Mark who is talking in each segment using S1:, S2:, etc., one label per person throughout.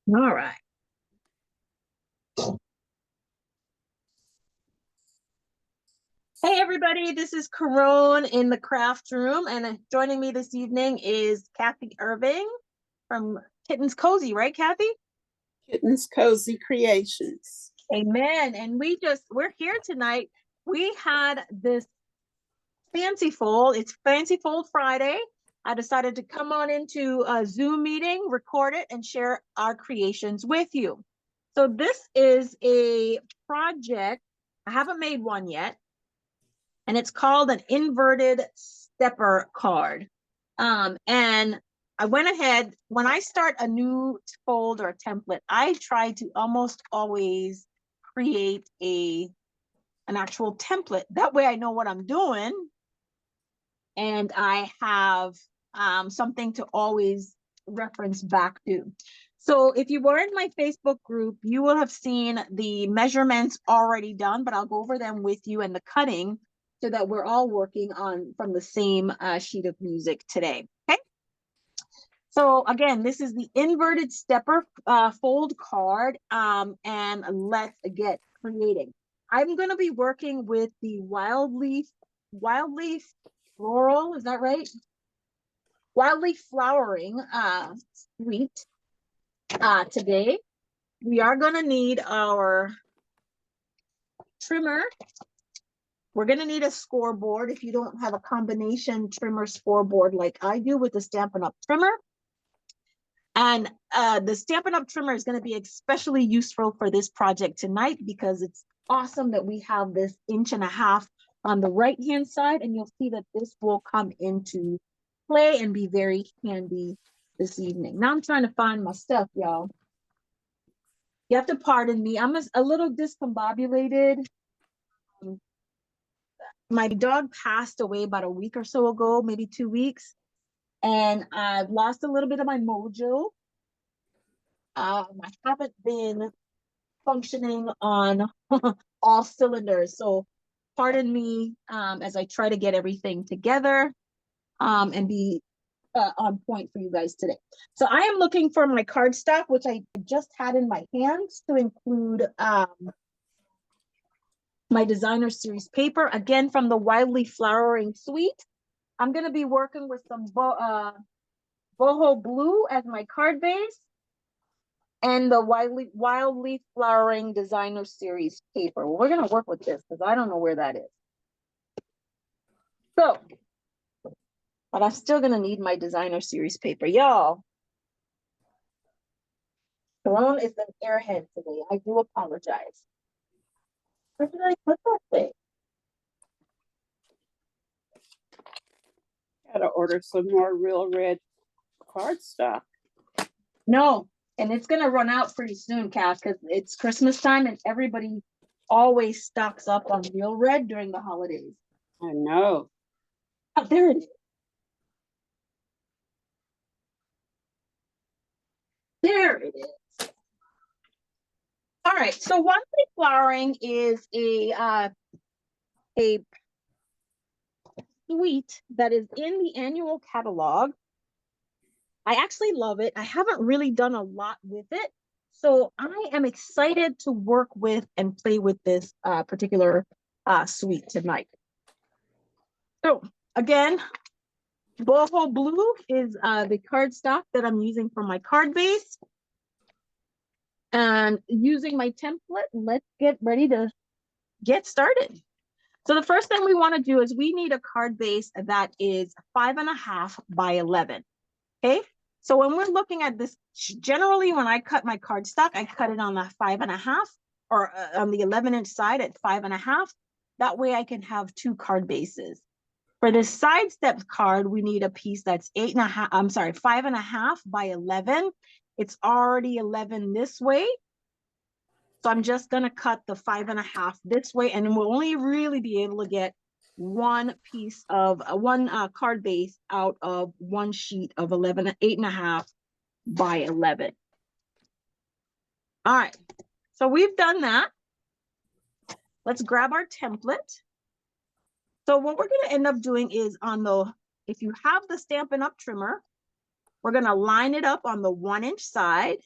S1: All right. Hey everybody, this is Caron in the craft room, and joining me this evening is Kathy Irving from Kittens Cozy, right, Kathy?
S2: Kittens Cozy Creations.
S1: Amen. And we're here tonight. We had this fancy fold. It's Fancy Fold Friday. I decided to come on into a Zoom meeting, record it, and share our creations with you. So this is a project. I haven't made one yet, and it's called an inverted stepper card. And I went ahead, when I start a new fold or a template, I try to almost always create an actual template. That way I know what I'm doing, and I have something to always reference back to. So if you were in my Facebook group, you will have seen the measurements already done, but I'll go over them with you and the cutting so that we're all working on from the same sheet of music today. Okay. So again, this is the inverted stepper fold card, and let's get creating. I'm going to be working with the wildleaf floral, is that right? Wildly flowering suite today. We are going to need our trimmer. We're going to need a scoreboard if you don't have a combination trimmer scoreboard like I do with the Stampin' Up trimmer. And the Stampin' Up trimmer is going to be especially useful for this project tonight because it's awesome that we have this 1.5 inch on the right-hand side, and you'll see that this will come into play and be very handy this evening. Now I'm trying to find my stuff, y'all. You have to pardon me. I'm a little discombobulated. My dog passed away about a week or so ago, maybe 2 weeks, and I've lost a little bit of my mojo. I haven't been functioning on all cylinders, so pardon me as I try to get everything together and be on point for you guys today. So I am looking for my cardstock, which I just had in my hands, to include my designer series paper, again from the Wildly Flowering suite. I'm going to be working with some boho blue as my card base and the wildly flowering designer series paper. Well, we're going to work with this because I don't know where that is. So, but I'm still going to need my designer series paper, y'all. Caron is an airhead today. I do apologize. Where did I put that thing?
S2: Gotta order some more real red cardstock.
S1: No, and it's gonna run out pretty soon, Cass, because it's Christmas time and everybody always stocks up on real red during the holidays.
S2: I know.
S1: Oh, there it is. There it is. All right, so Wildly Flowering is a suite that is in the annual catalog. I actually love it. I haven't really done a lot with it, so I am excited to work with and play with this particular suite tonight. So again, boho blue is the cardstock that I'm using for my card base. And using my template, let's get ready to get started. So the first thing we want to do is we need a card base that is 5.5 by 11. Okay. So when we're looking at this, generally when I cut my cardstock, I cut it on the 5.5 or on the 11-inch side at 5.5. That way I can have 2 card bases. For this side step card, we need a piece that's 5.5 by 11. It's already 11 this way. So I'm just going to cut the 5.5 this way, and we'll only really be able to get one piece of one card base out of one sheet of 8.5 by 11. All right, so we've done that. Let's grab our template. So what we're going to end up doing is if you have the Stampin' Up trimmer, we're going to line it up on the 1-inch side.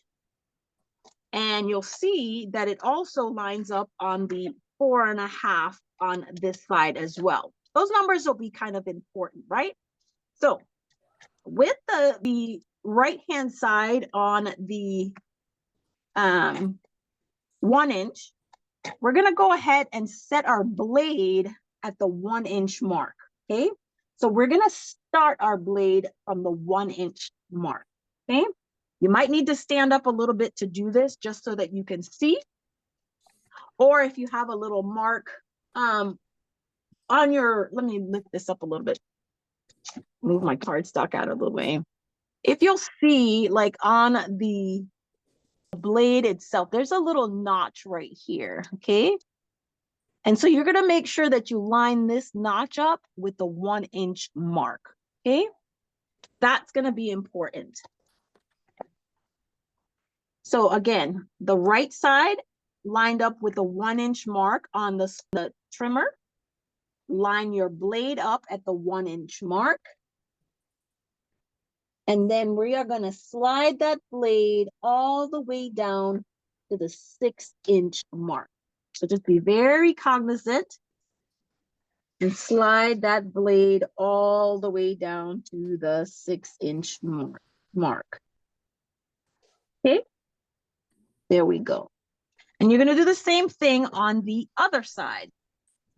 S1: And you'll see that it also lines up on the 4.5 on this side as well. Those numbers will be kind of important, right? So with the right-hand side on the 1 inch, we're gonna go ahead and set our blade at the 1 inch mark, okay? So we're gonna start our blade from the 1 inch mark, okay? You might need to stand up a little bit to do this just so that you can see. Or if you have a little mark on your, let me lift this up a little bit. Move my cardstock out of the way. If you'll see, like on the blade itself, there's a little notch right here, okay? And so you're gonna make sure that you line this notch up with the 1 inch mark, okay? That's gonna be important. So again, the right side lined up with the 1 inch mark on the trimmer. Line your blade up at the 1 inch mark. And then we are gonna slide that blade all the way down to the 6 inch mark. So just be very cognizant and slide that blade all the way down to the 6 inch mark. Okay, there we go. And you're gonna do the same thing on the other side.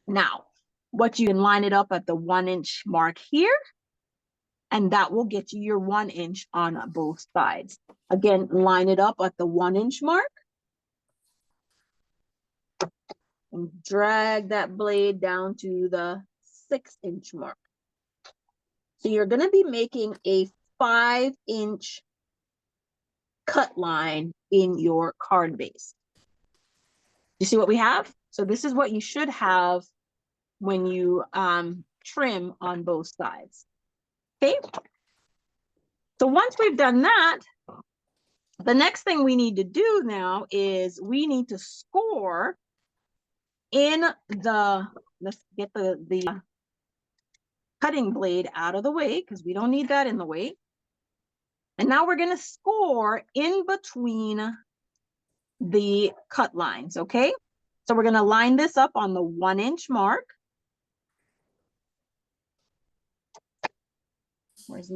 S1: Now, what you can line it up at the 1 inch mark here, and that will get you your 1 inch on both sides. Again, line it up at the 1 inch mark. And drag that blade down to the 6 inch mark. So you're gonna be making a 5 inch cut line in your card base. You see what we have? So this is what you should have when you trim on both sides. Okay. So once we've done that, the next thing we need to do now is we need to score in the, let's get the cutting blade out of the way because we don't need that in the way. And now we're going to score in between the cut lines, okay? So we're going to line this up on the 1 inch mark. Where's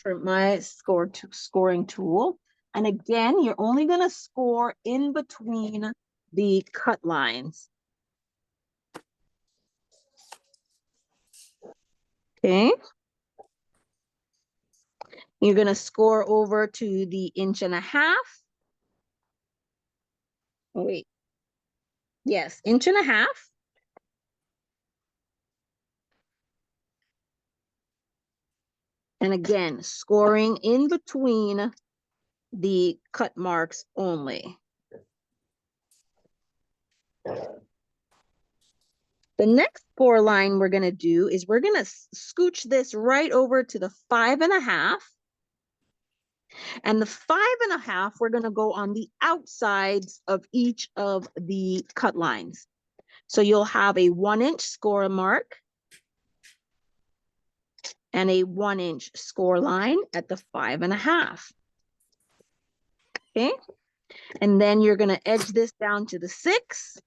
S1: my scoring tool? And again, you're only going to score in between the cut lines. Okay. You're going to score over to the 1.5 inches. Oh, wait. Yes, 1.5 inches. And again, scoring in between the cut marks only. The next score line we're going to do is we're going to scooch this right over to the 5.5. And the 5.5, we're going to go on the outsides of each of the cut lines. So you'll have a 1 inch score mark and a 1 inch score line at the 5.5. Okay. And then you're going to edge this down to the 6.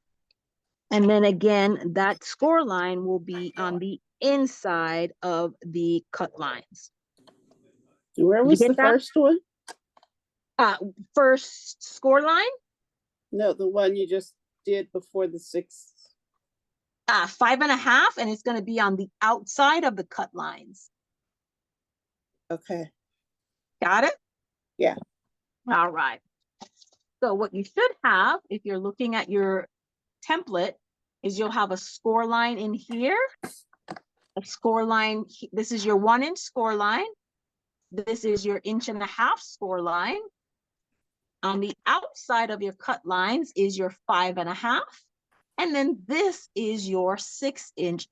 S1: And then again, that score line will be on the inside of the cut lines.
S2: Where was the first one?
S1: First score line?
S2: No, the one you just did before the 6.
S1: 5.5, and it's going to be on the outside of the cut lines.
S2: Okay.
S1: Got it?
S2: Yeah.
S1: All right. So what you should have, if you're looking at your template, is you'll have a score line in here, a score line. This is your 1 inch score line. This is your 1.5 inch score line. On the outside of your cut lines is your 5.5. And then this is your 6 inch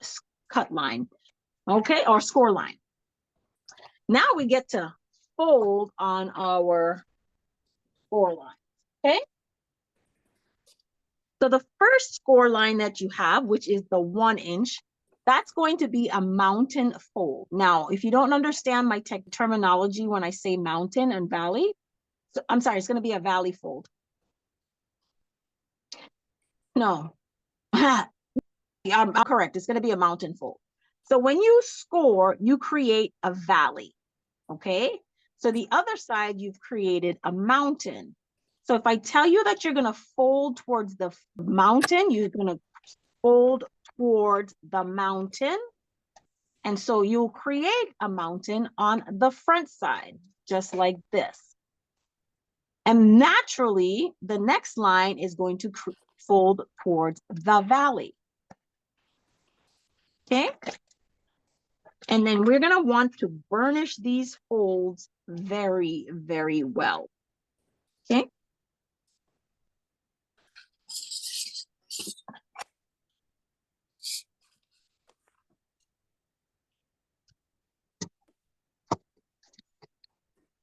S1: cut line. Okay, or score line. Now we get to fold on our score line. Okay. So the first score line that you have, which is the 1 inch, that's going to be a mountain fold. Now, if you don't understand my terminology when I say mountain and valley, so, I'm sorry, it's going to be a valley fold. No. I'm correct. It's going to be a mountain fold. So when you score, you create a valley. Okay. So the other side, you've created a mountain. So if I tell you that you're going to fold towards the mountain, you're going to fold towards the mountain. And so you'll create a mountain on the front side, just like this. And naturally, the next line is going to fold towards the valley. Okay. And then we're going to want to burnish these folds very, very well. Okay.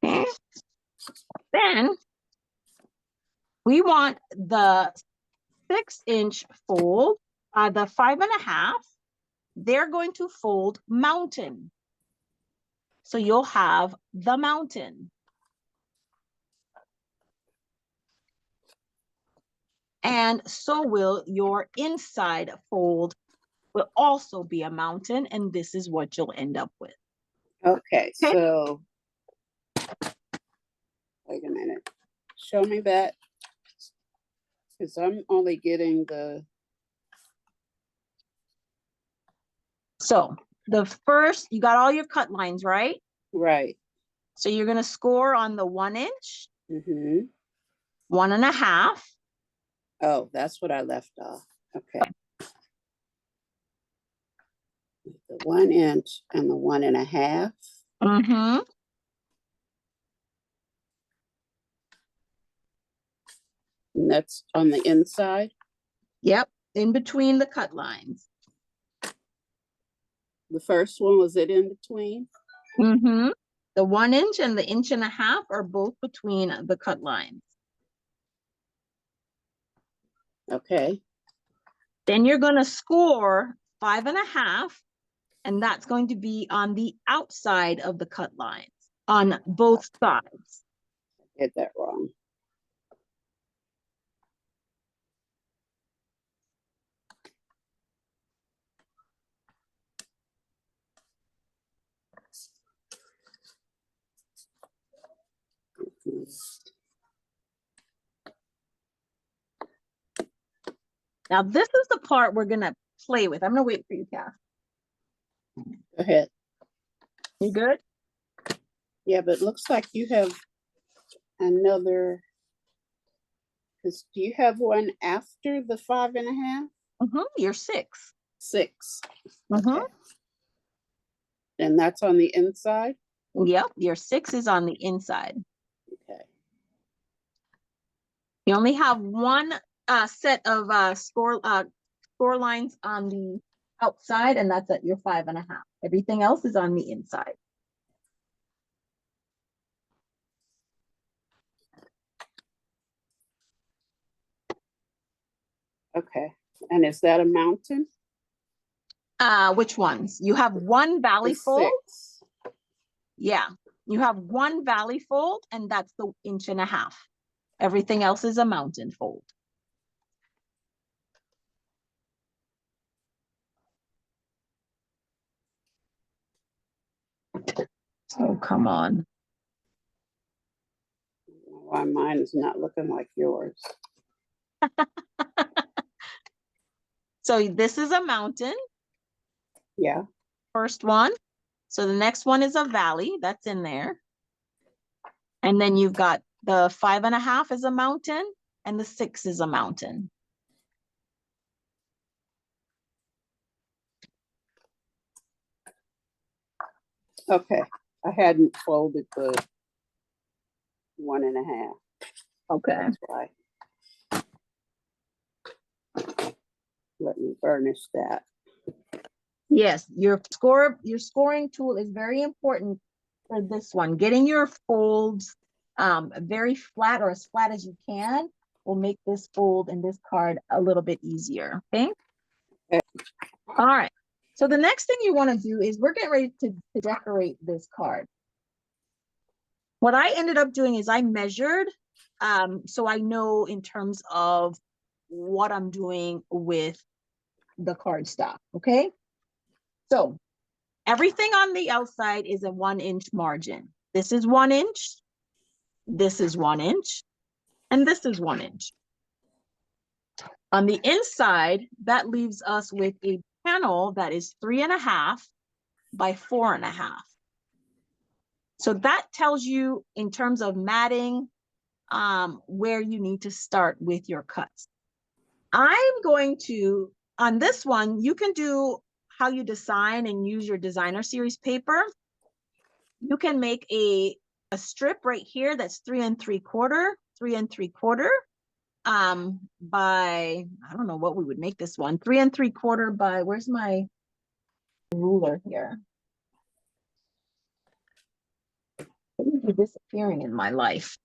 S1: Okay. Then we want the 6-inch fold, the 5.5, they're going to fold mountain. So you'll have the mountain. And so will your inside fold will also be a mountain, and this is what you'll end up with.
S2: Okay, so wait a minute. Show me that. Because I'm only getting the.
S1: So the first, you got all your cut lines, right?
S2: Right.
S1: So you're going to score on the 1 inch,
S2: Mm-hmm.
S1: 1.5.
S2: Oh, that's what I left off. Okay. The 1 inch and the 1.5.
S1: Mm-hmm.
S2: And that's on the inside.
S1: Yep, in between the cut lines.
S2: The first one, was it in between?
S1: Mm-hmm. The 1 inch and the 1.5 inches are both between the cut lines.
S2: Okay.
S1: Then you're going to score 5.5, and that's going to be on the outside of the cut lines on both sides.
S2: I did that wrong.
S1: Now, this is the part we're going to play with. I'm going to wait for you, Cass.
S2: Go ahead.
S1: You good?
S2: Yeah, but it looks like you have another. Because do you have one after the 5.5?
S1: Mm-hmm. You're 6.
S2: 6.
S1: Mm-hmm.
S2: Okay. And that's on the inside?
S1: Yep, your 6 is on the inside.
S2: Okay.
S1: You only have one set of score lines on the outside, and that's at your 5.5. Everything else is on the inside.
S2: Okay. And is that a mountain?
S1: Which ones? You have one valley
S2: The
S1: fold.
S2: 6.
S1: Yeah, you have one valley fold, and that's the 1.5 inches. Everything else is a mountain fold. Oh, come on.
S2: Why mine is not looking like yours.
S1: So this is a mountain,
S2: Yeah.
S1: first one. So the next one is a valley, that's in there. And then you've got the 5.5 is a mountain, and the 6 is a mountain.
S2: Okay. I hadn't folded the 1.5.
S1: Okay.
S2: That's why. Let me burnish that.
S1: Yes, your scoring tool is very important for this one. Getting your folds very flat, or as flat as you can, will make this fold and this card a little bit easier. Okay. All right. So the next thing you want to do is we're getting ready to decorate this card. What I ended up doing is I measured, so I know in terms of what I'm doing with the cardstock, okay? So everything on the outside is a 1-inch margin. This is 1 inch, this is 1 inch, and this is 1 inch. On the inside, that leaves us with a panel that is 3.5 by 4.5. So that tells you in terms of matting, where you need to start with your cuts. I'm going to, on this one, you can do how you design and use your designer series paper. You can make a strip right here that's 3 3/4, 3 3/4, by, I don't know what we would make this one, 3 3/4 by, where's my ruler here? Things are disappearing in my life.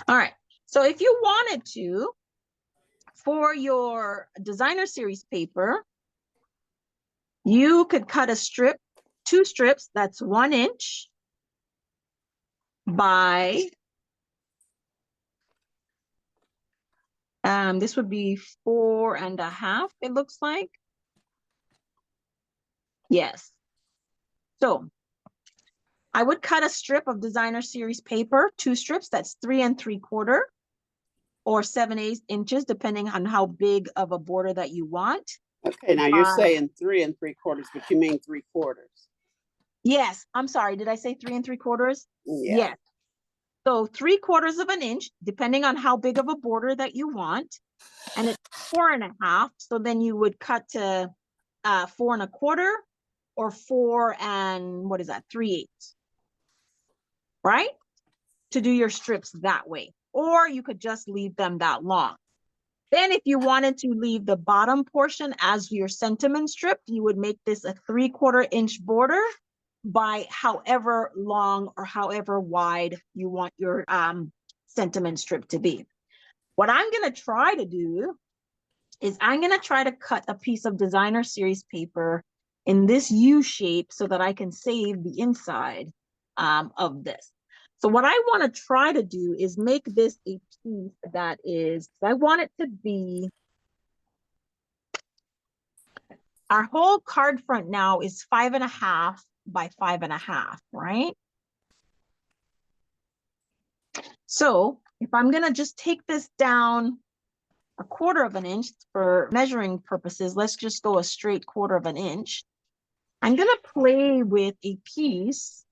S1: All right, so if you wanted to, for your designer series paper, you could cut a strip, 2 strips, that's 1 inch by, this would be 4.5, it looks like. Yes. So I would cut a strip of designer series paper, 2 strips, that's 3 3/4 or 7/8 inches, depending on how big of a border that you want.
S2: Okay, now you're saying 3 3/4, but you mean 3/4.
S1: Yes, I'm sorry. Did I say 3 3/4?
S2: Yeah.
S1: Yes. So 3/4 of an inch, depending on how big of a border that you want. And it's 4.5. So then you would cut to 4 1/4 or 4 3/8, right? To do your strips that way. Or you could just leave them that long. Then if you wanted to leave the bottom portion as your sentiment strip, you would make this a 3/4 inch border by however long or however wide you want your sentiment strip to be. What I'm going to try to do is I'm going to try to cut a piece of designer series paper in this U shape so that I can save the inside of this. So what I want to try to do is make this a piece that is, I want it to be, our whole card front now is 5.5 by 5.5, right? So if I'm gonna just take this down 1/4 of an inch for measuring purposes, let's just go a straight 1/4 of an inch. I'm gonna play with a piece.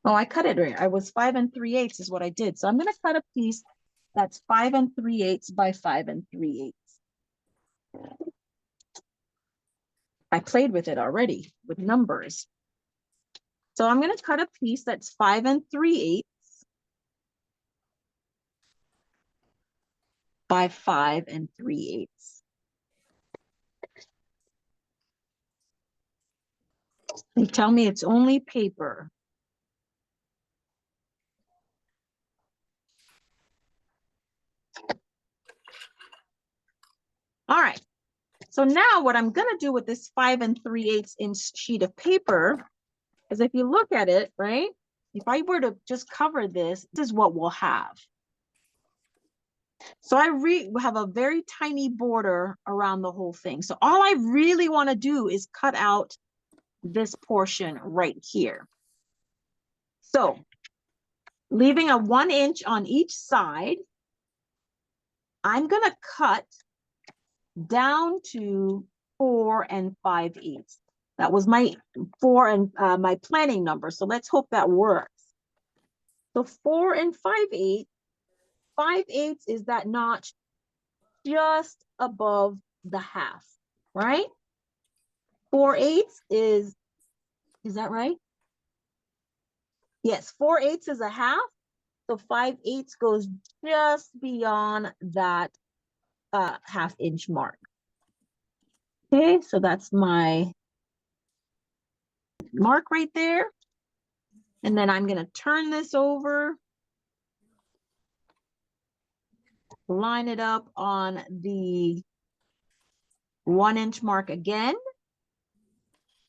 S1: Oh, I cut it right. I was 5 3/8 is what I did. So I'm gonna cut a piece that's 5 3/8 by 5 3/8. I played with it already with numbers. So I'm gonna cut a piece that's 5 3/8 by 5 3/8. They tell me it's only paper. All right. So now what I'm going to do with this 5 3/8 inch sheet of paper is, if you look at it, right? If I were to just cover this, this is what we'll have. So I have a very tiny border around the whole thing. So all I really want to do is cut out this portion right here. So leaving a 1 inch on each side, I'm going to cut down to 4 5/8. That was my 4 and my planning number. So let's hope that works. So 4 5/8. 5/8 is that notch just above the half, right? 4/8 is that right? Yes, 4/8 is a half. So 5/8 goes just beyond that half-inch mark. Okay, so that's my mark right there. And then I'm going to turn this over, line it up on the 1 inch mark again.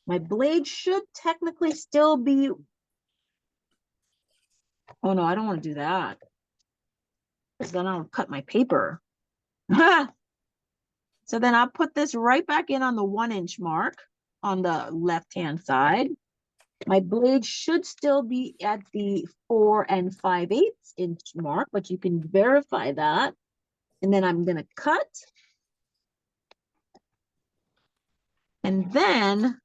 S1: My blade should technically still be, oh no, I don't want to do that. Because then I'll cut my paper. So then I'll put this right back in on the 1-inch mark on the left-hand side. My blade should still be at the 4 5/8 inch mark, but you can verify that. And then I'm gonna cut. And then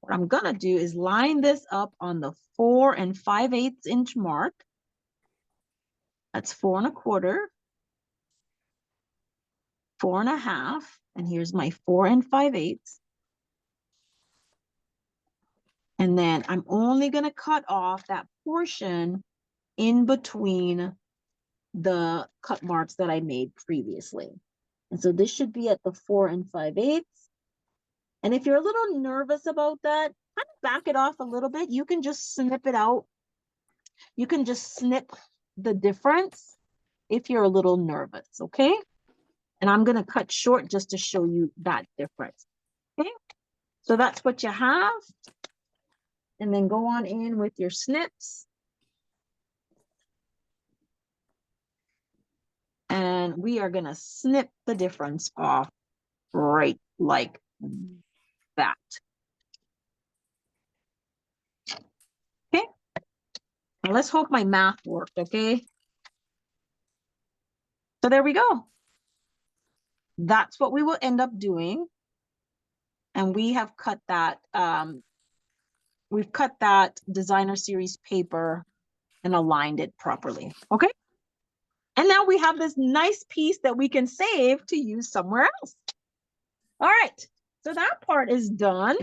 S1: what I'm gonna do is line this up on the 4 5/8 inch mark. That's 4 1/4, 4 1/2, and here's my 4 5/8. And then I'm only gonna cut off that portion in between the cut marks that I made previously. And so this should be at the 4 5/8. And if you're a little nervous about that, kind of back it off a little bit. You can just snip it out. You can just snip the difference if you're a little nervous, okay? And I'm gonna cut short just to show you that difference, okay? So that's what you have. And then go on in with your snips. And we are gonna snip the difference off right like that. Okay, now let's hope my math worked, okay? So there we go. That's what we will end up doing. And we have cut that, we've cut that designer series paper and aligned it properly, okay? And now we have this nice piece that we can save to use somewhere else. All right, so that part is done.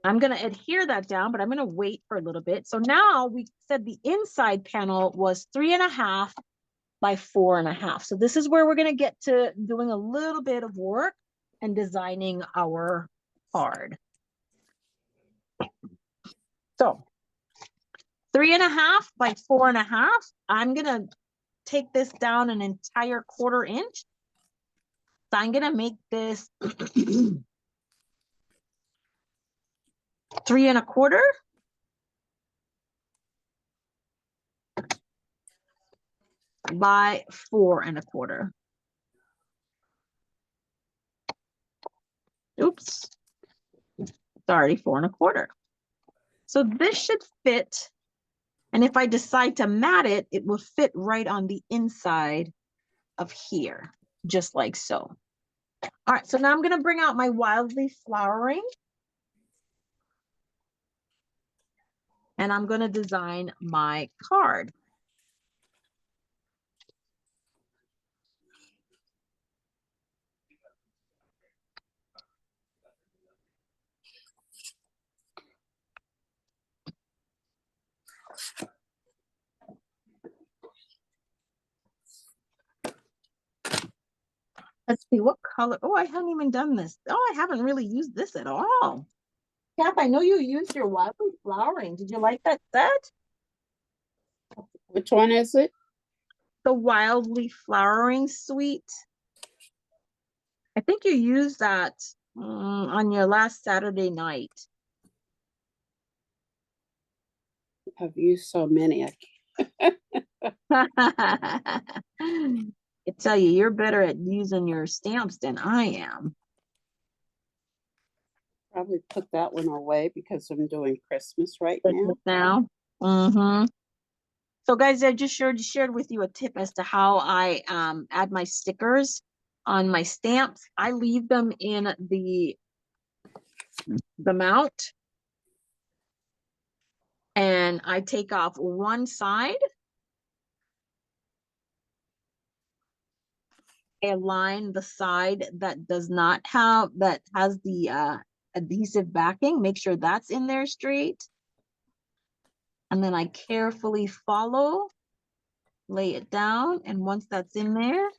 S1: I'm gonna adhere that down, but I'm gonna wait for a little bit. So now we said the inside panel was 3 1/2 by 4 1/2. So this is where we're gonna get to doing a little bit of work and designing our card. So 3 1/2 by 4 1/2. I'm gonna take this down an entire 1/4 inch. So I'm gonna make this 3 1/4 by 4 1/4. Oops, sorry, 4 1/4. So this should fit. And if I decide to mat it, it will fit right on the inside of here, just like so. All right, so now I'm gonna bring out my wildly flowering. And I'm gonna design my card. Let's see, what color? Oh, I haven't even done this. Oh, I haven't really used this at all. Kath, I know you used your wildly flowering. Did you like that set?
S2: Which one is it?
S1: The wildly flowering suite. I think you used that on your last Saturday night.
S2: I've used so many.
S1: I tell you, you're better at using your stamps than I am.
S2: Probably put that one away because I'm doing Christmas right now.
S1: So guys, I just shared with you a tip as to how I add my stickers on my stamps. I leave them in the mount, and I take off one side. Align the side that does not have, that has the adhesive backing. Make sure that's in there straight. And then I carefully follow, lay it down. And once that's in there,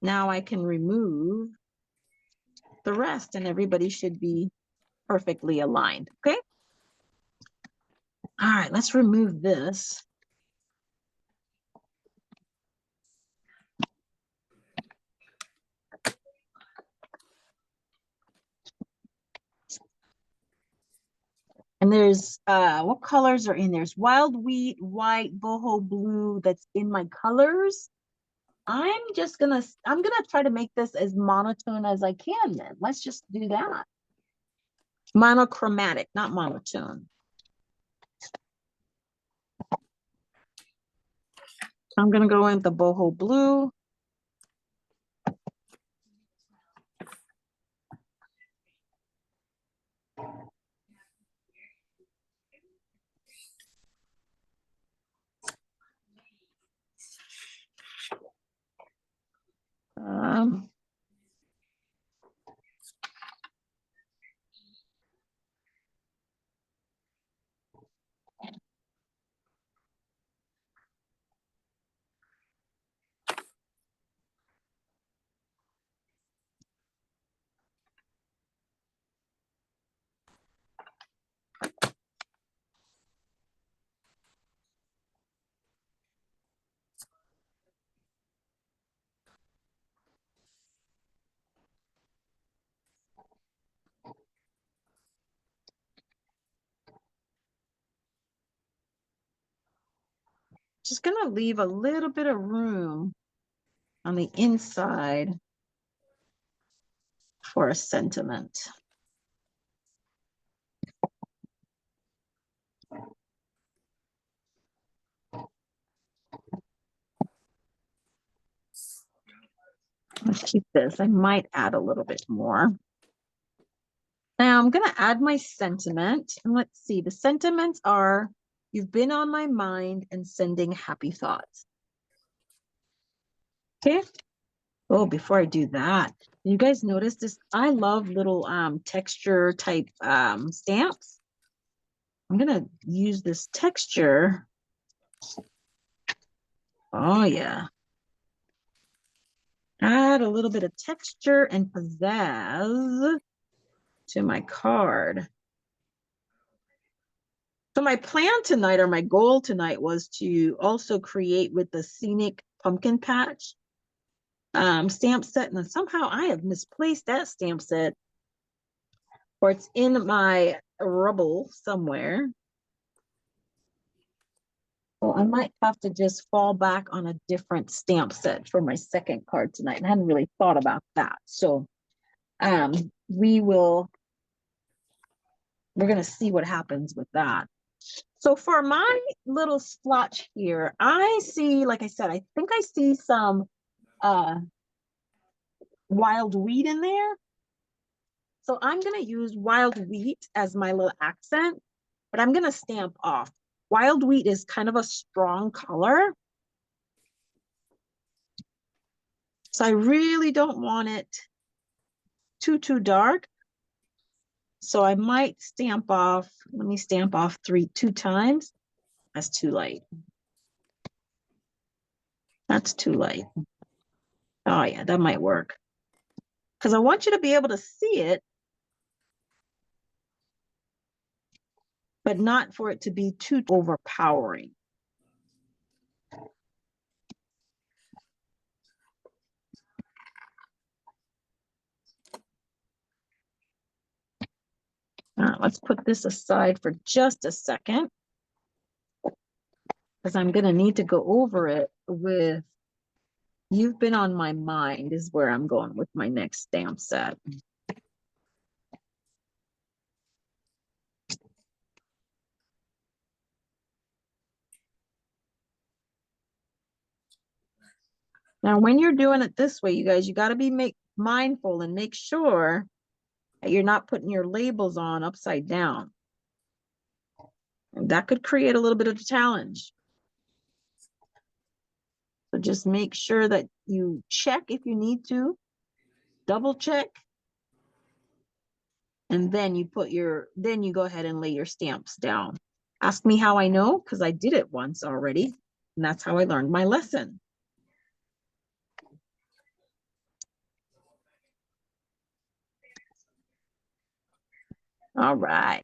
S1: now I can remove the rest and everybody should be perfectly aligned, okay? All right, let's remove this. And there's, what colors are in? There's wild wheat, white, boho blue that's in my colors. I'm gonna try to make this as monotone as I can then. Let's just do that. Monochromatic, not monotone. I'm gonna go in the boho blue. Just gonna leave a little bit of room on the inside for a sentiment. Let's keep this. I might add a little bit more. Now I'm gonna add my sentiment, and let's see. The sentiments are, you've been on my mind and sending happy thoughts. Okay. Oh, before I do that, you guys notice this? I love little texture type stamps. I'm gonna use this texture. Oh yeah. Add a little bit of texture and pizzazz to my card. So my plan tonight, or my goal tonight, was to also create with the Scenic Pumpkin Patch stamp set. And somehow I have misplaced that stamp set, or it's in my rubble somewhere. So I might have to just fall back on a different stamp set for my second card tonight. And I hadn't really thought about that. So we're going to see what happens with that. So for my little splotch here, I see, like I said, I think I see some wild wheat in there. So I'm going to use wild wheat as my little accent, but I'm going to stamp off. Wild wheat is kind of a strong color. So I really don't want it too dark. So I might stamp off, let me stamp off two times. That's too light. That's too light. Oh yeah, that might work. Because I want you to be able to see it, but not for it to be too overpowering. All right, let's put this aside for just a second, because I'm going to need to go over it with You've Been on My Mind is where I'm going with my next stamp set. Now, when you're doing it this way, you guys, you got to be mindful and make sure that you're not putting your labels on upside down. And that could create a little bit of a challenge. So just make sure that you check if you need to, double check. And then you go ahead and lay your stamps down. Ask me how I know, because I did it once already. And that's how I learned my lesson. All right.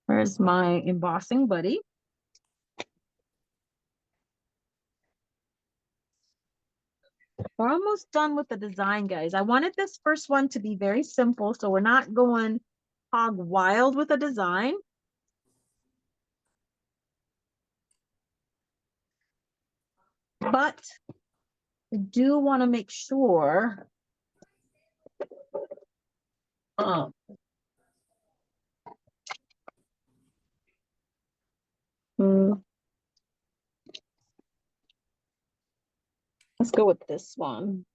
S1: Where's my embossing buddy? We're almost done with the design, guys. I wanted this first one to be very simple, so we're not going hog wild with a design. But I do want to make sure let's go with this one.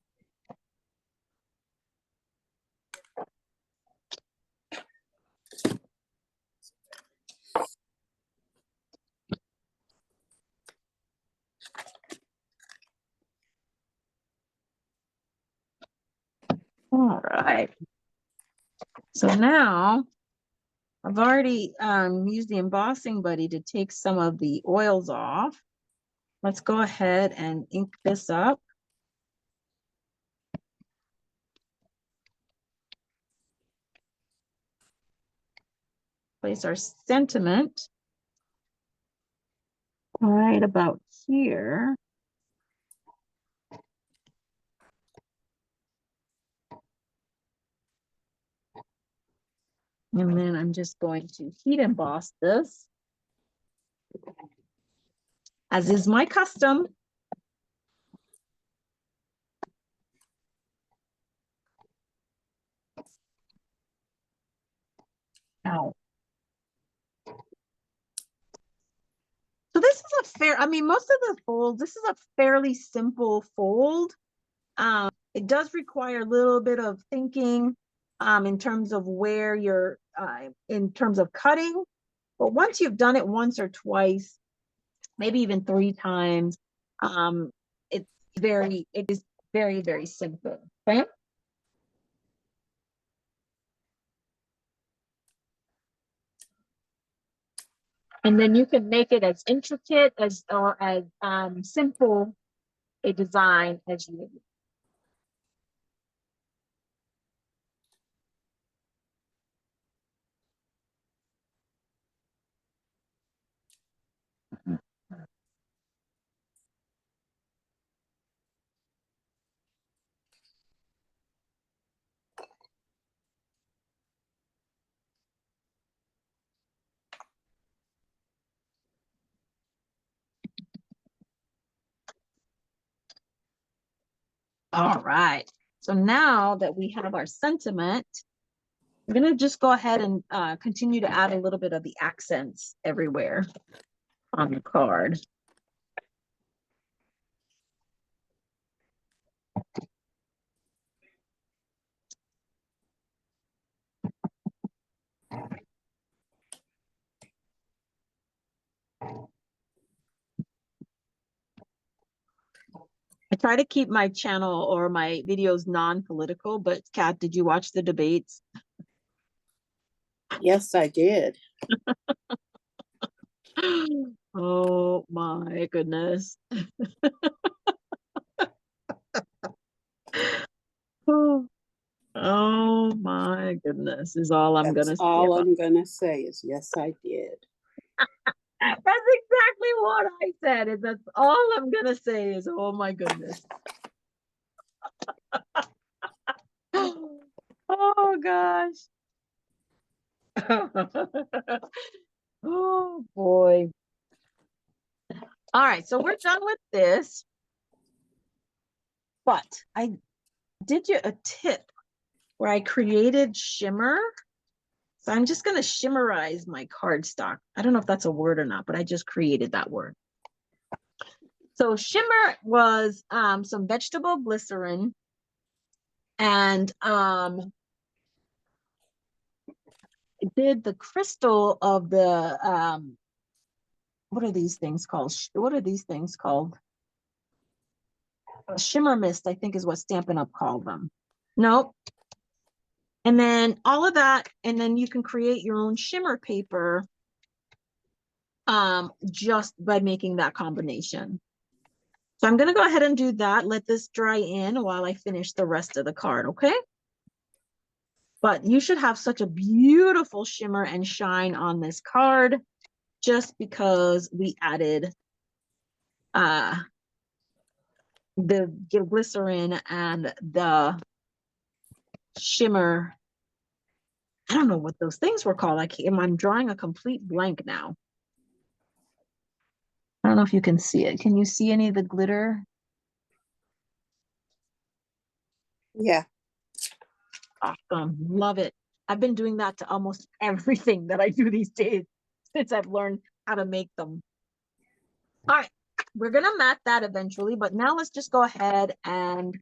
S1: All right. So now I've already used the embossing buddy to take some of the oils off. Let's go ahead and ink this up. Place our sentiment right about here. And then I'm just going to heat emboss this, as is my custom. Ow. So this is a fair, I mean, most of the folds, this is a fairly simple fold. It does require a little bit of thinking in terms of where you're, in terms of cutting. But once you've done it once or twice, maybe even 3 times, it is very, very simple. Okay. And then you can make it as intricate as or as simple a design as you. All right. So now that we have our sentiment, I'm going to just go ahead and continue to add a little bit of the accents everywhere on the card. I try to keep my channel or my videos non-political, but Kat, did you watch the debates?
S2: Yes, I did.
S1: Oh my goodness. Oh my goodness is all I'm
S2: That's
S1: gonna say
S2: all
S1: about.
S2: I'm gonna say is yes, I did.
S1: That's exactly what I said. And that's all I'm gonna say is oh my goodness. Oh gosh. Oh boy. All right, so we're done with this. But I did you a tip where I created shimmer. So I'm just gonna shimmerize my cardstock. I don't know if that's a word or not, but I just created that word. So shimmer was some vegetable glycerin and it did the crystal of the what are these things called? What are these things called? Shimmer mist, I think is what Stampin' Up called them. Nope. And then all of that, and then you can create your own shimmer paper just by making that combination. So I'm going to go ahead and do that. Let this dry in while I finish the rest of the card, okay? But you should have such a beautiful shimmer and shine on this card just because we added the glycerin and the shimmer I don't know what those things were called. I'm drawing a complete blank now. I don't know if you can see it. Can you see any of the glitter?
S2: Yeah.
S1: Awesome. Love it. I've been doing that to almost everything that I do these days since I've learned how to make them. All right. We're going to mat that eventually, but now let's just go ahead and,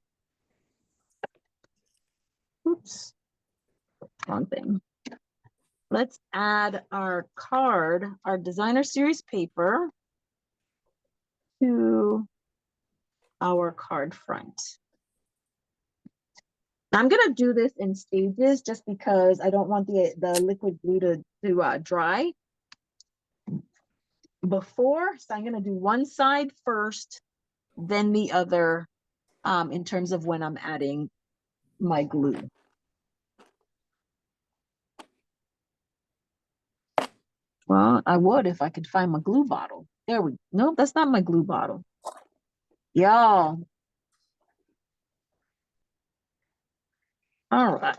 S1: oops, wrong thing. Let's add our card, our designer series paper to our card front. I'm going to do this in stages just because I don't want the liquid glue to dry before. So I'm going to do one side first, then the other in terms of when I'm adding my glue. Well, I would if I could find my glue bottle. There we go. No, that's not my glue bottle. Y'all. All right.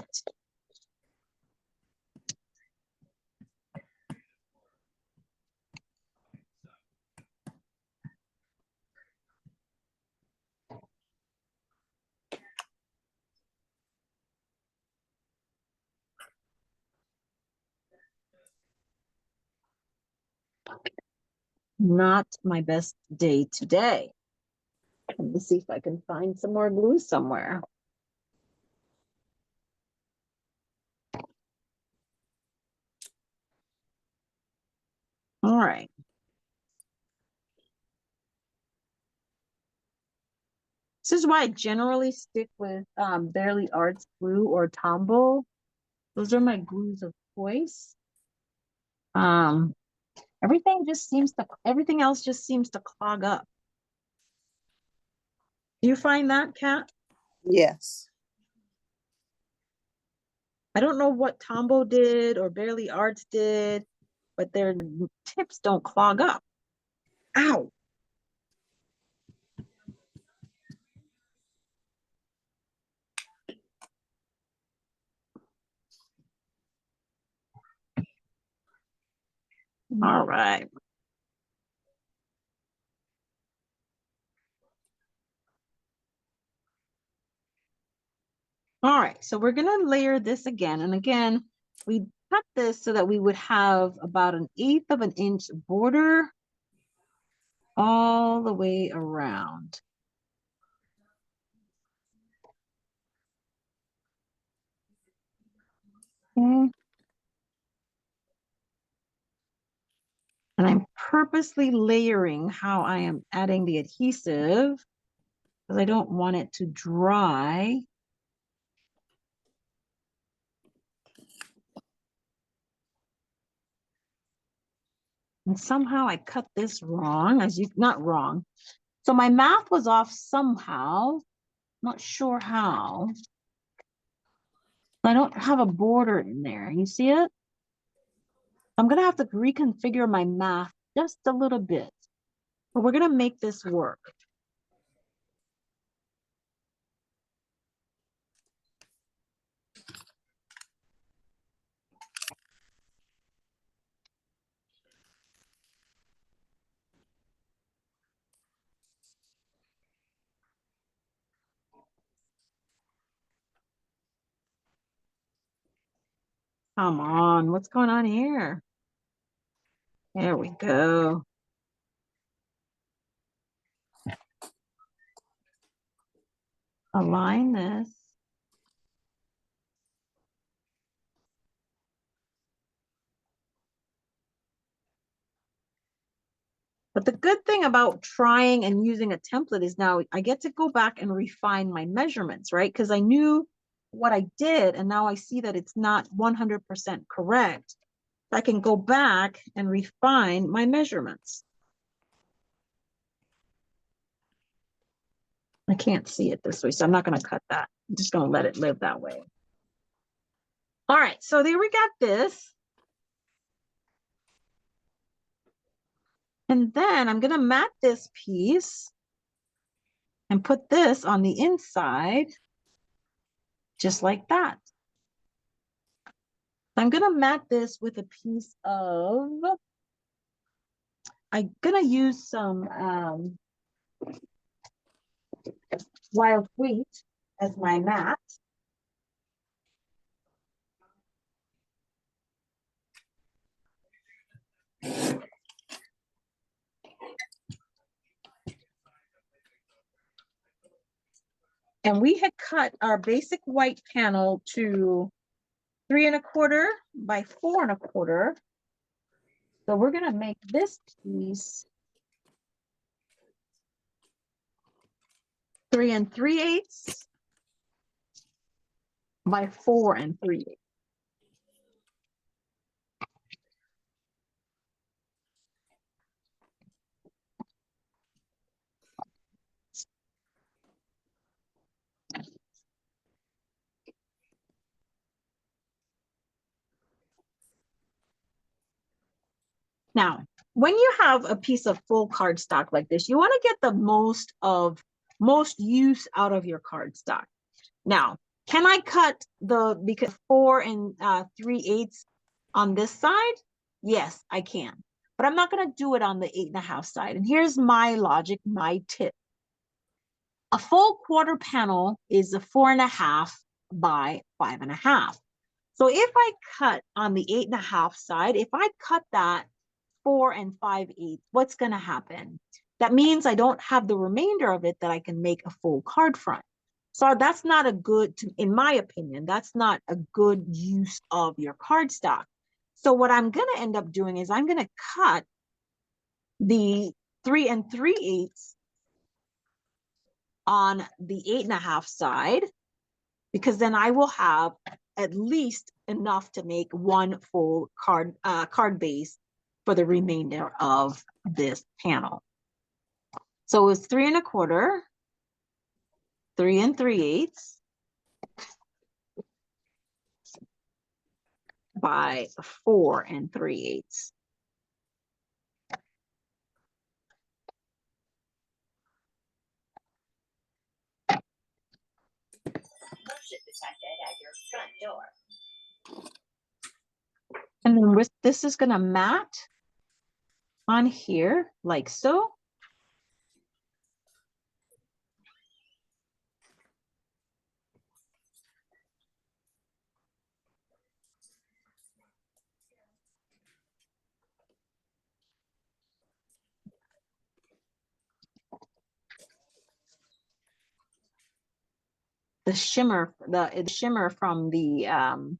S1: Not my best day today. Let me see if I can find some more glue somewhere. All right. This is why I generally stick with Bailey Arts glue or Tombow. Those are my glues of choice. Everything else just seems to clog up. Do you find that, Kat?
S2: Yes.
S1: I don't know what Tombow did or Bailey Arts did, but their tips don't clog up. Ow. All right. All right, so we're gonna layer this again. And again, we cut this so that we would have about 1/8 of an inch border all the way around. Okay. And I'm purposely layering how I am adding the adhesive because I don't want it to dry. And somehow I cut this wrong, not wrong. So my math was off somehow, not sure how. I don't have a border in there. You see it? I'm gonna have to reconfigure my math just a little bit, but we're gonna make this work. Come on, what's going on here? There we go. Align this. But the good thing about trying and using a template is now I get to go back and refine my measurements, right? Because I knew what I did and now I see that it's not 100% correct. I can go back and refine my measurements. I can't see it this way, so I'm not going to cut that. I'm just going to let it live that way. All right, so there we got this. And then I'm going to mat this piece and put this on the inside, just like that. I'm gonna mat this with a piece of, I'm gonna use some wild wheat as my mat. And we had cut our basic white panel to 3 1/4 by 4 1/4. So we're gonna make this piece 3 3/8 by 4 3/8. Now, when you have a piece of full cardstock like this, you want to get the most use out of your cardstock. Now, can I cut because 4 3/8 on this side? Yes, I can, but I'm not going to do it on the 8 1/2 side. And here's my logic, my tip. A full quarter panel is a 4 1/2 by 5 1/2. So if I cut on the 8 1/2 side, if I cut that 4 5/8, what's going to happen? That means I don't have the remainder of it that I can make a full card front. So that's not a good, in my opinion, that's not a good use of your cardstock. So what I'm going to end up doing is I'm going to cut the 3 3/8 on the 8 1/2 side, because then I will have at least enough to make one full card base for the remainder of this panel. So it's 3 1/4, 3 3/8 by 4 3/8. And then this is going to mat on here like so. The shimmer from the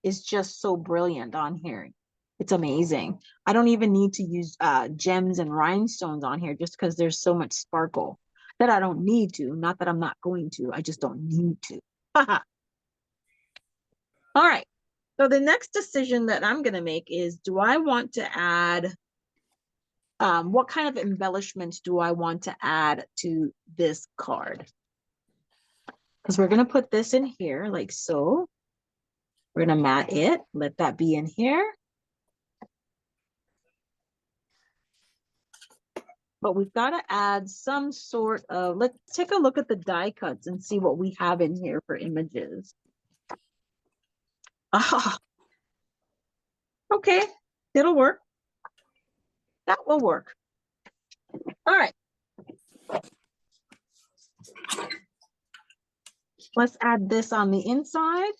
S1: is just so brilliant on here. It's amazing. I don't even need to use gems and rhinestones on here just because there's so much sparkle that I don't need to. Not that I'm not going to, I just don't need to. All right. So the next decision that I'm going to make is, do I want to add, what kind of embellishments do I want to add to this card? Because we're going to put this in here like so. We're going to mat it, let that be in here. But we've got to add some sort of, let's take a look at the die cuts and see what we have in here for images. Ah, okay, it'll work. That will work. All right. Let's add this on the inside.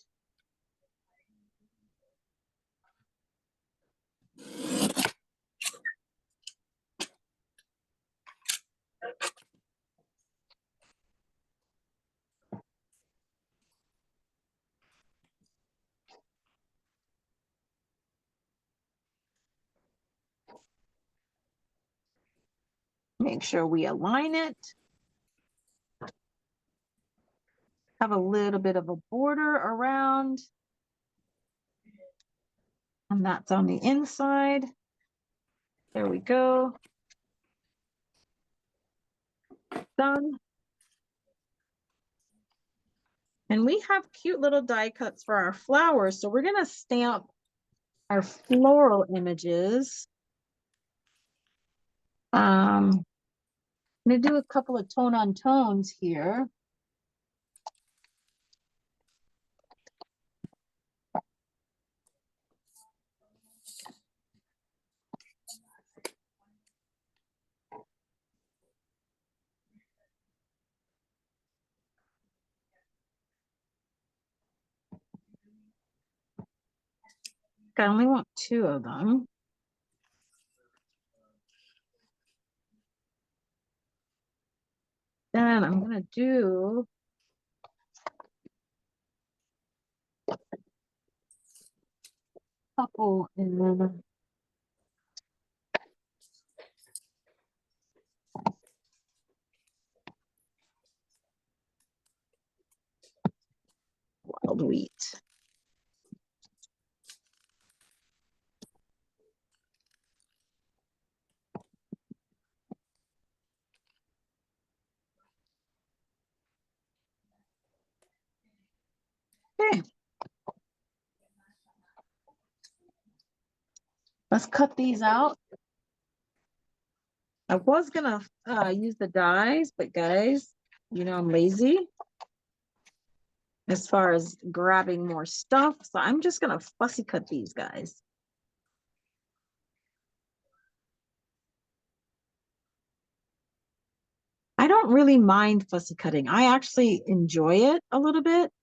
S1: Make sure we align it. Have a little bit of a border around. And that's on the inside. There we go. Done. And we have cute little die cuts for our flowers. So we're going to stamp our floral images. I'm going to do a couple of tone on tones here. I only want 2 of them. Then I'm gonna do a couple in wild wheat. Okay. Let's cut these out. I was gonna use the dies, but guys, you know I'm lazy as far as grabbing more stuff. So I'm just gonna fussy cut these guys. I don't really mind fussy cutting. I actually enjoy it a little bit.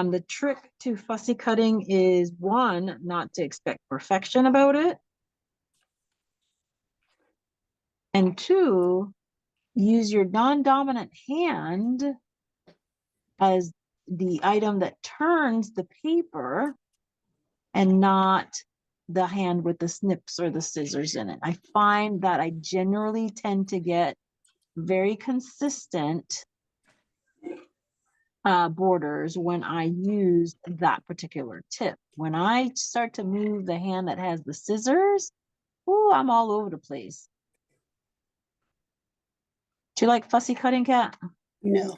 S1: The trick to fussy cutting is, one, not to expect perfection about it. And 2, use your non-dominant hand as the item that turns the paper and not the hand with the snips or the scissors in it. I find that I generally tend to get very consistent borders when I use that particular tip. When I start to move the hand that has the scissors, ooh, I'm all over the place. Do you like fussy cutting, Kat?
S2: No,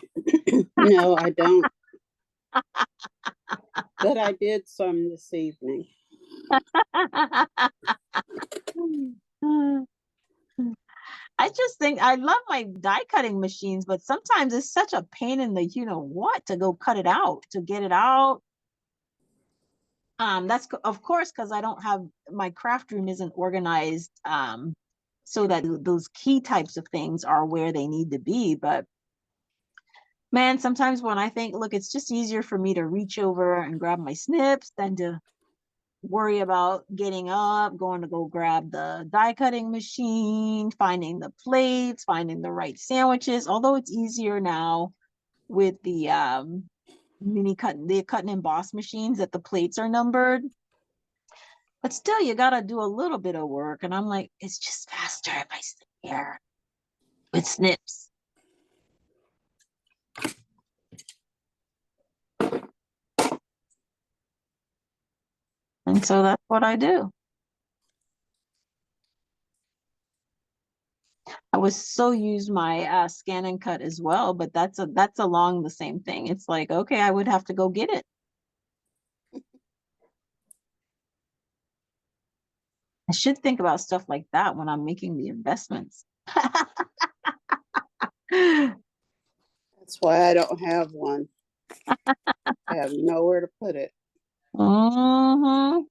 S2: no, I don't. But I did some this evening.
S1: I just think I love my die cutting machines, but sometimes it's such a pain in the you know what to go cut it out, to get it out. That's of course because I don't have my craft room isn't organized so that those key types of things are where they need to be. But man, sometimes when I think, look, it's just easier for me to reach over and grab my snips than to worry about getting up, going to go grab the die cutting machine, finding the plates, finding the right sandwiches. Although it's easier now with the the cut and emboss machines that the plates are numbered. But still, you got to do a little bit of work. And I'm like, it's just faster if I sit here with snips. And so that's what I do. I was so use my scan and cut as well, but that's along the same thing. It's like, okay, I would have to go get it. I should think about stuff like that when I'm making the investments.
S2: That's why I don't have one. I have nowhere to put it.
S1: Mhm.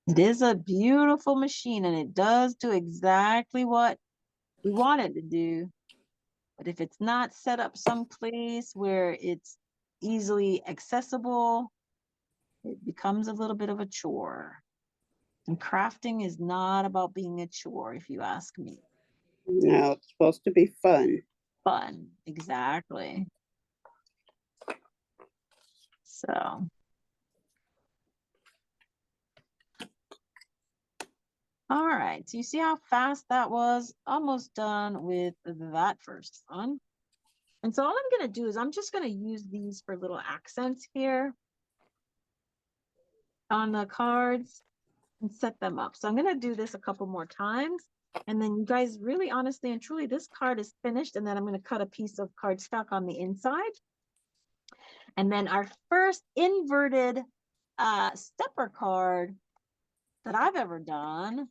S1: It is a beautiful machine and it does do exactly what you want it to do. But if it's not set up someplace where it's easily accessible, it becomes a little bit of a chore. And crafting is not about being a chore, if you ask me.
S2: No, it's supposed to be fun.
S1: Fun, exactly. So, all right. So you see how fast that was? Almost done with that first one. And so all I'm going to do is I'm just going to use these for little accents here on the cards and set them up. So I'm going to do this a couple more times. And then you guys really honestly and truly, this card is finished. And then I'm going to cut a piece of cardstock on the inside. And then our first inverted stepper card that I've ever done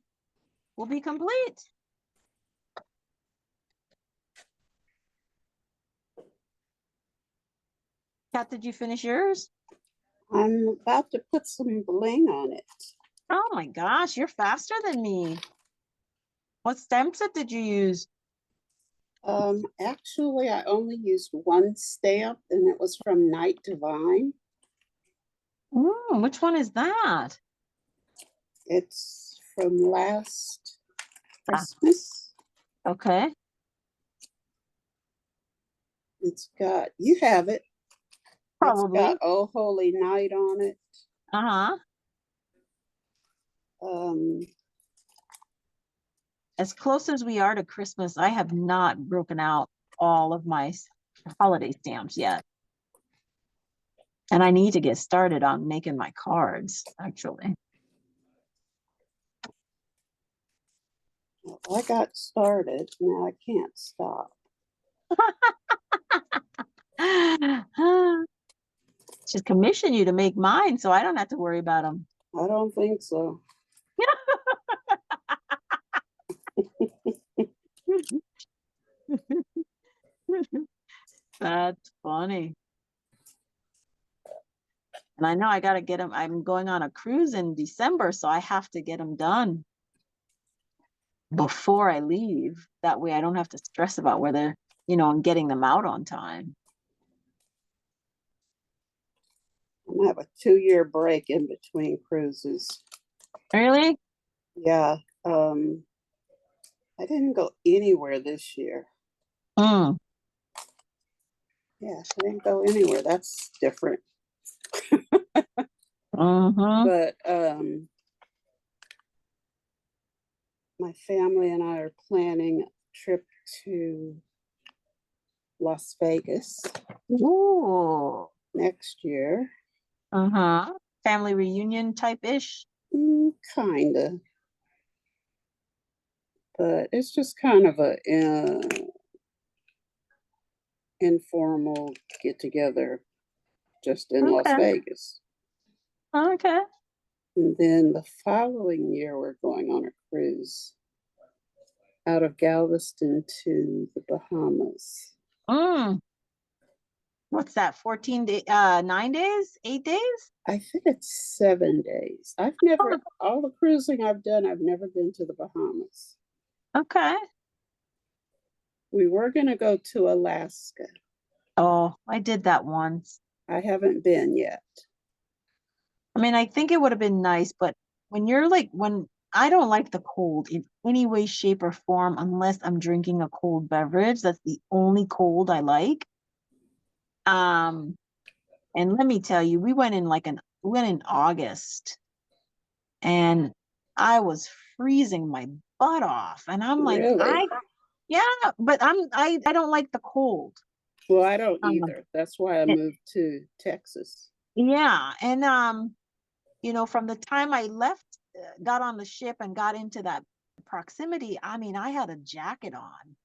S1: will be complete. Kat, did you finish yours?
S2: I'm about to put some bling on it.
S1: Oh my gosh, you're faster than me. What stamp set did you use?
S2: Actually, I only used one stamp, and it was from Night Divine.
S1: Which one is that?
S2: It's from last
S1: Ah,
S2: Christmas.
S1: okay.
S2: It's got, you have it. It's
S1: Probably.
S2: got Oh Holy Night on it.
S1: Uh-huh.
S2: Um,
S1: As close as we are to Christmas, I have not broken out all of my holiday stamps yet. And I need to get started on making my cards, actually.
S2: I got started. Now I can't stop.
S1: Should commission you to make mine so I don't have to worry about them.
S2: I don't think so.
S1: That's funny. And I know I got to get them. I'm going on a cruise in December, so I have to get them done before I leave. That way I don't have to stress about whether, I'm getting them out on time.
S2: I'm gonna have a 2-year break in between cruises.
S1: Really?
S2: Yeah. I didn't go anywhere this year.
S1: Mm.
S2: Yeah, I didn't go anywhere. That's different.
S1: Mm-hmm.
S2: But my family and I are planning a trip to Las Vegas
S1: Ooh.
S2: next year.
S1: Uh-huh. Family reunion type-ish.
S2: Kinda. But it's just kind of a informal get together just in Las
S1: Okay.
S2: Vegas.
S1: Okay.
S2: And then the following year, we're going on a cruise out of Galveston to the Bahamas.
S1: Mm. What's that? 14 days, 9 days, 8 days?
S2: I think it's 7 days. All the cruising I've done, I've never been to the Bahamas.
S1: Okay.
S2: We were going to go to Alaska.
S1: Oh, I did that once.
S2: I haven't been yet.
S1: I mean, I think it would have been nice, but when I don't like the cold in any way, shape, or form unless I'm drinking a cold beverage. That's the only cold I like. Um, and let me tell you, we went in August and I was freezing my butt off. And I'm like,
S2: Really?
S1: yeah, but I don't like the cold.
S2: Well, I don't
S1: Um,
S2: either. That's why I
S1: it-
S2: moved to Texas.
S1: yeah, and from the time I left, got on the ship and got into that proximity, I mean, I had a jacket on.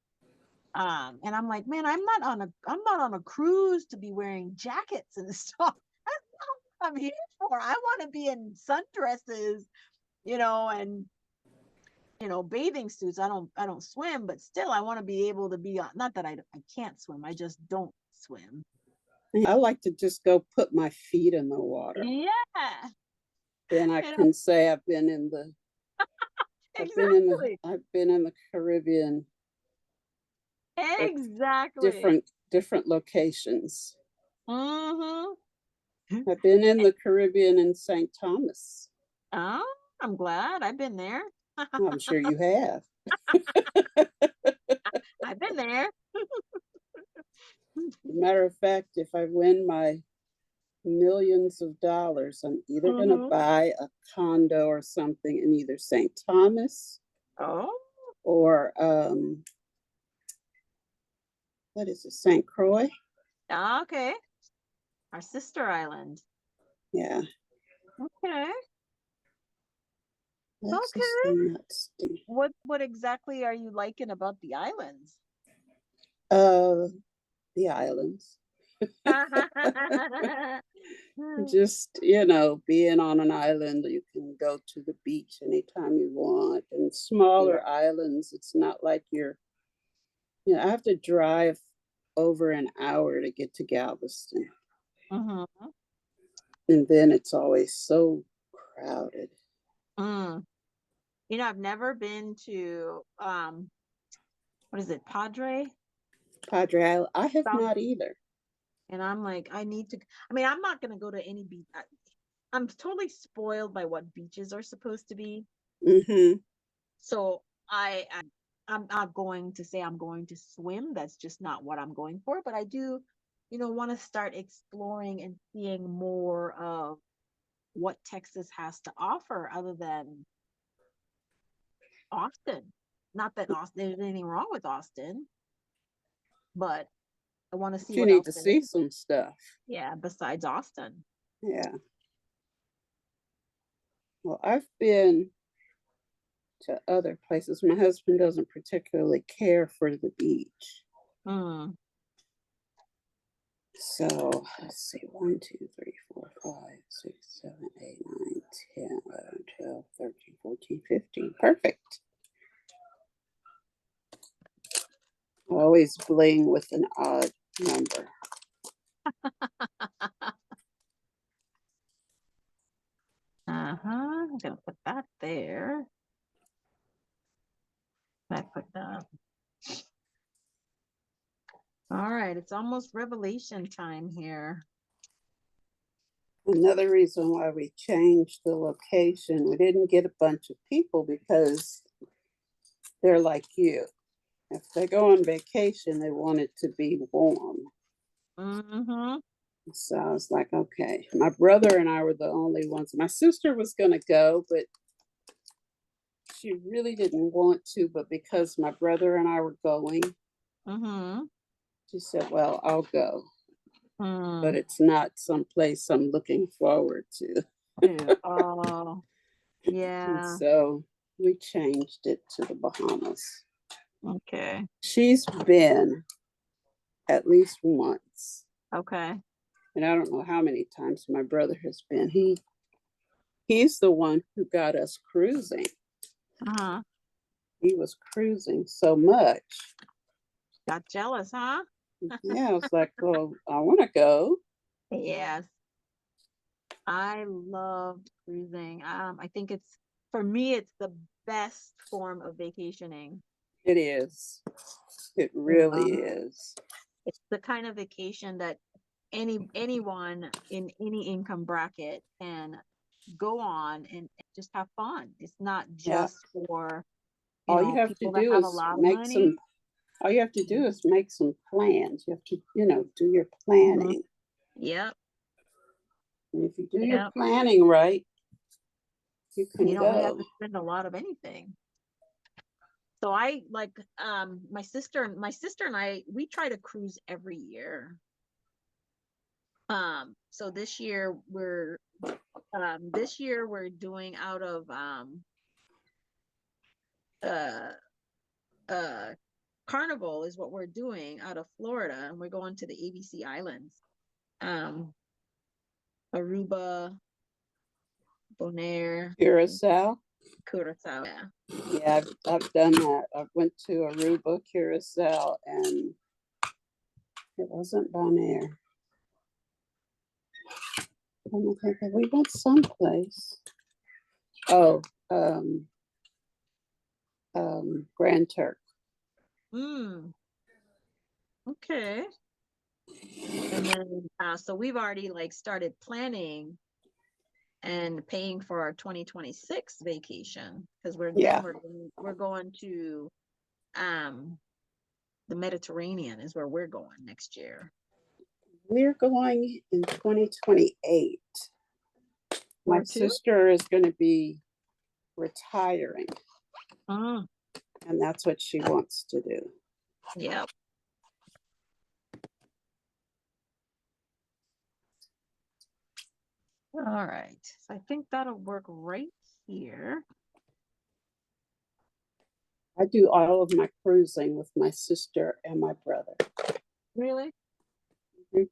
S1: And I'm like, man, I'm not on a cruise to be wearing jackets and stuff. That's not what I'm here for. I want to be in sundresses, and bathing suits. I don't swim, but still I want to be able to be on, not that I can't swim, I just don't swim.
S2: I like to just go put my feet in the water.
S1: Yeah.
S2: Then I
S1: You know,
S2: can say I've been in the
S1: exactly.
S2: Caribbean at
S1: Exactly.
S2: different locations.
S1: Mm-hmm.
S2: I've been in the Caribbean in St. Thomas.
S1: Oh, I'm glad. I've been there.
S2: I'm sure you have.
S1: I've been there.
S2: Matter of fact, if I win my millions of dollars, I'm either going to
S1: Mm-hmm.
S2: buy a condo or something in either St. Thomas
S1: Oh,
S2: or what is it, St. Croix?
S1: okay. Our sister island.
S2: Yeah,
S1: Okay.
S2: that's just
S1: Okay.
S2: nuts.
S1: What exactly are you liking about the islands?
S2: The islands.
S1: Mm-hmm.
S2: Just, being on an island, you can go to the beach anytime you want. And smaller islands, it's not like I have to drive over an hour to get to Galveston. And then it's always so crowded.
S1: Mm. I've never been to what is it, Padre?
S2: Padre Island, I have
S1: South.
S2: not either.
S1: And I'm like, I need to. I mean, I'm not gonna go to any beach. I'm totally spoiled by what beaches are supposed to be.
S2: Mm-hmm.
S1: So I'm not going to say I'm going to swim. That's just not what I'm going for. But I do, want to start exploring and seeing more of what Texas has to offer other than Austin. Not that Austin, there's anything wrong with Austin, but I want to see
S2: You
S1: what
S2: need
S1: else
S2: to
S1: there
S2: see
S1: is.
S2: some stuff.
S1: Yeah, besides Austin.
S2: Yeah. Well, I've been to other places. My husband doesn't particularly care for the beach.
S1: Mm.
S2: So let's see, 1, 2, 3, 4, 5, 6, 7, 8, 9, 10, 11, 12, 13, 14, 15. Perfect. I always bling with an odd number.
S1: I'm gonna put that there. I put that. All right, it's almost revelation time here.
S2: Another reason why we changed the location, we didn't get a bunch of people because they're like you. If they go on vacation, they want it to be warm.
S1: Mm-hmm.
S2: So I was like, okay. My brother and I were the only ones. My sister was going to go, but she really didn't want to. But because my brother and I were going,
S1: Mm-hmm.
S2: she said, well, I'll go. But
S1: Mm.
S2: it's not someplace I'm looking forward to.
S1: Ew. Oh,
S2: And
S1: yeah.
S2: so we changed it to the Bahamas.
S1: Okay.
S2: She's been at least once.
S1: Okay.
S2: And I don't know how many times my brother has been. He's the one who got us cruising.
S1: Uh-huh.
S2: He was cruising so much.
S1: Got jealous, huh?
S2: Yeah, I was like, well, I want to go.
S1: Yes. I loved cruising. I think for me, it's the best form of vacationing.
S2: It is. It
S1: You
S2: really
S1: know,
S2: is.
S1: it's the kind of vacation that anyone in any income bracket can go on and just have fun. It's not
S2: Yeah.
S1: just for,
S2: All you have to
S1: people that
S2: do
S1: have a
S2: is
S1: lot of
S2: make some,
S1: money.
S2: all you have to do is make some plans. You have to, do your
S1: Mhm.
S2: planning.
S1: Yep.
S2: And if you do your
S1: Yep.
S2: planning right, you can
S1: You don't really have
S2: go.
S1: to spend a lot of anything. So I like my sister and I we try to cruise every year. So this year we're doing out of uh uh Carnival is what we're doing out of Florida, and we're going to the ABC Islands. Um Aruba, Bonaire,
S2: Curacao.
S1: Curacao. Yeah.
S2: Yeah, I've done that. I went to Aruba, Curacao, and it wasn't Bonaire. I don't think that we went someplace. Oh, Grand Turk.
S1: Okay. And then so we've already like started planning and paying for our 2026 vacation because
S2: Yeah,
S1: we're going to the Mediterranean is where we're going next year.
S2: we're going in 2028. My
S1: Where to?
S2: sister is going to be retiring,
S1: Mm,
S2: and that's what she wants to do.
S1: yep. All right. So I think that'll work right here.
S2: I do all of my cruising with my sister and my brother.
S1: Really?
S2: Mhm.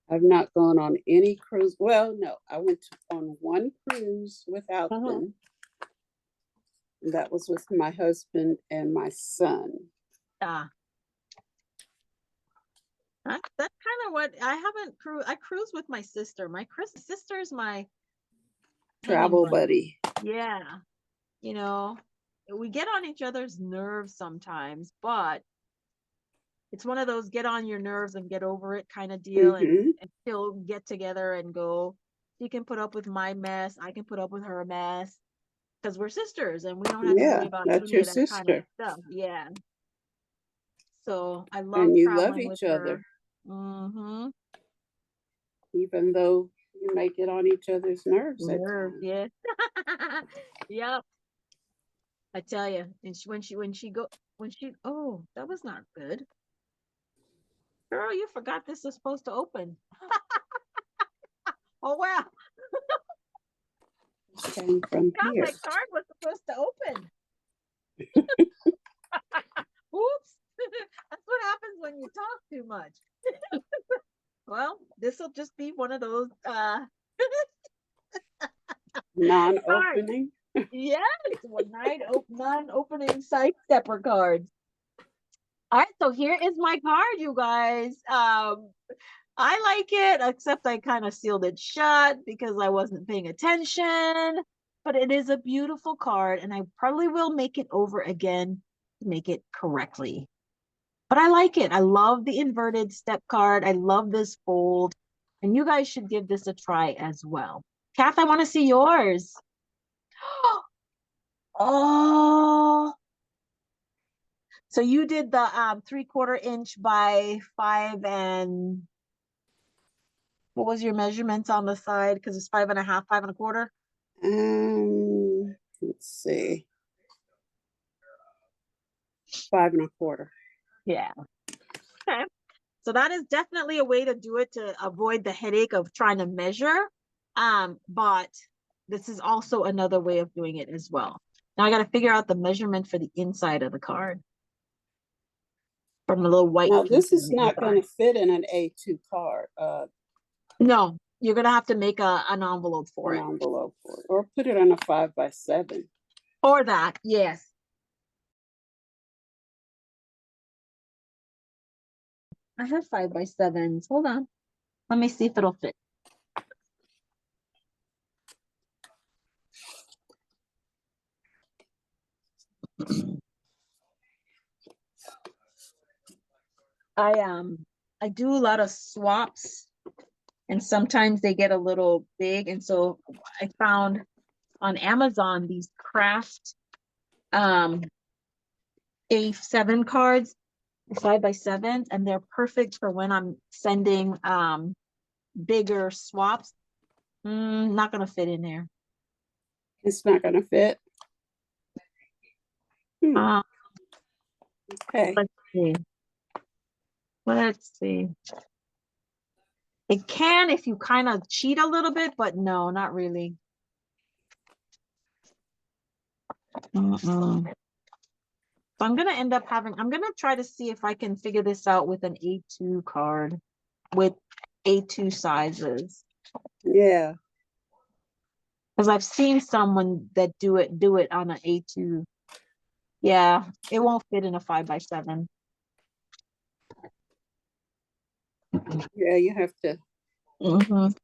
S2: I've not gone on any cruise. Well, no, I went on one cruise without them. And that was with my husband and my son.
S1: Ah, that's kind of what I haven't cruised. I cruise with my sister. Sister's my hanging
S2: Travel
S1: buddy.
S2: buddy.
S1: Yeah. You know, we get on each other's nerves sometimes, but it's one of those get on your nerves and get over it kind of deal,
S2: Mm-hmm.
S1: and still get together and go. She can put up with my mess. I can put up with her mess because we're sisters and we don't have to worry
S2: Yeah,
S1: about
S2: that's
S1: any
S2: your
S1: of that kind of
S2: sister.
S1: stuff. Yeah. So I love
S2: And you love
S1: traveling with
S2: each other,
S1: her. Mm-hmm.
S2: even though you may get on each other's nerves at
S1: Nerves,
S2: times.
S1: yeah. Yep. I tell you. And oh, that was not good. Girl, you forgot this is supposed to open. Oh wow.
S2: This came from
S1: Yeah,
S2: here.
S1: my card was supposed to open. Oops. That's what happens when you talk too much. Well, this will just be one of those cards.
S2: Non-opening.
S1: Yes, one night non-opening side stepper cards. All right, so here is my card, you guys. I like it, except I kind of sealed it shut because I wasn't paying attention. But it is a beautiful card, and I probably will make it over again to make it correctly. But I like it. I love the inverted step card. I love this fold. And you guys should give this a try as well. Kath, I want to see yours. Oh, so you did the 3/4 inch by 5 and what was your measurements on the side? Because it's 5.5, 5 1/4.
S2: Let's see. 5 1/4.
S1: Yeah. Okay. So that is definitely a way to do it to avoid the headache of trying to measure. But this is also another way of doing it as well. Now I got to figure out the measurement for the inside of the card from the little white
S2: Now
S1: piece
S2: this
S1: on
S2: is
S1: the
S2: not going
S1: inside.
S2: to fit in an A2 card,
S1: No, you're gonna have to make an envelope for
S2: an
S1: it.
S2: envelope for it, or put it on a 5x7.
S1: Or that, yes. I have 5x7s. Hold on. Let me see if it'll fit. I do a lot of swaps and sometimes they get a little big. And so I found on Amazon these craft A7 cards, 5x7s, and they're perfect for when I'm sending bigger swaps. Not gonna fit in there.
S2: It's not going to fit. Okay.
S1: Let's see. Let's see. It can if you kind of cheat a little bit, but no, not really. So I'm gonna end up having, I'm gonna try to see if I can figure this out with an A2 card with A2 sizes.
S2: Yeah.
S1: Because I've seen someone that do it on an A2. Yeah, it won't fit in a 5x7.
S2: Yeah, you have to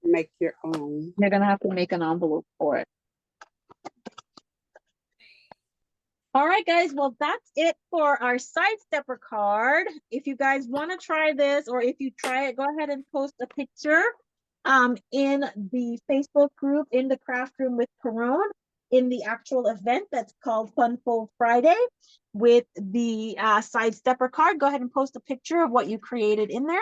S2: make your own.
S1: You're gonna have to make an envelope for it. All right, guys. Well, that's it for our side stepper card. If you guys want to try this, or if you try it, go ahead and post a picture in the Facebook group, in the craft room with Caron, in the actual event that's called Fun Fold Friday with the side stepper card. Go ahead and post a picture of what you created in there.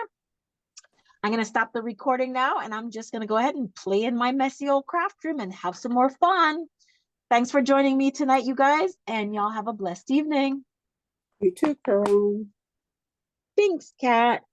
S1: I'm going to stop the recording now, and I'm just going to go ahead and play in my messy old craft room and have some more fun. Thanks for joining me tonight, you guys, and y'all have a blessed evening.
S2: You too, Caron.
S1: Thanks, Kat.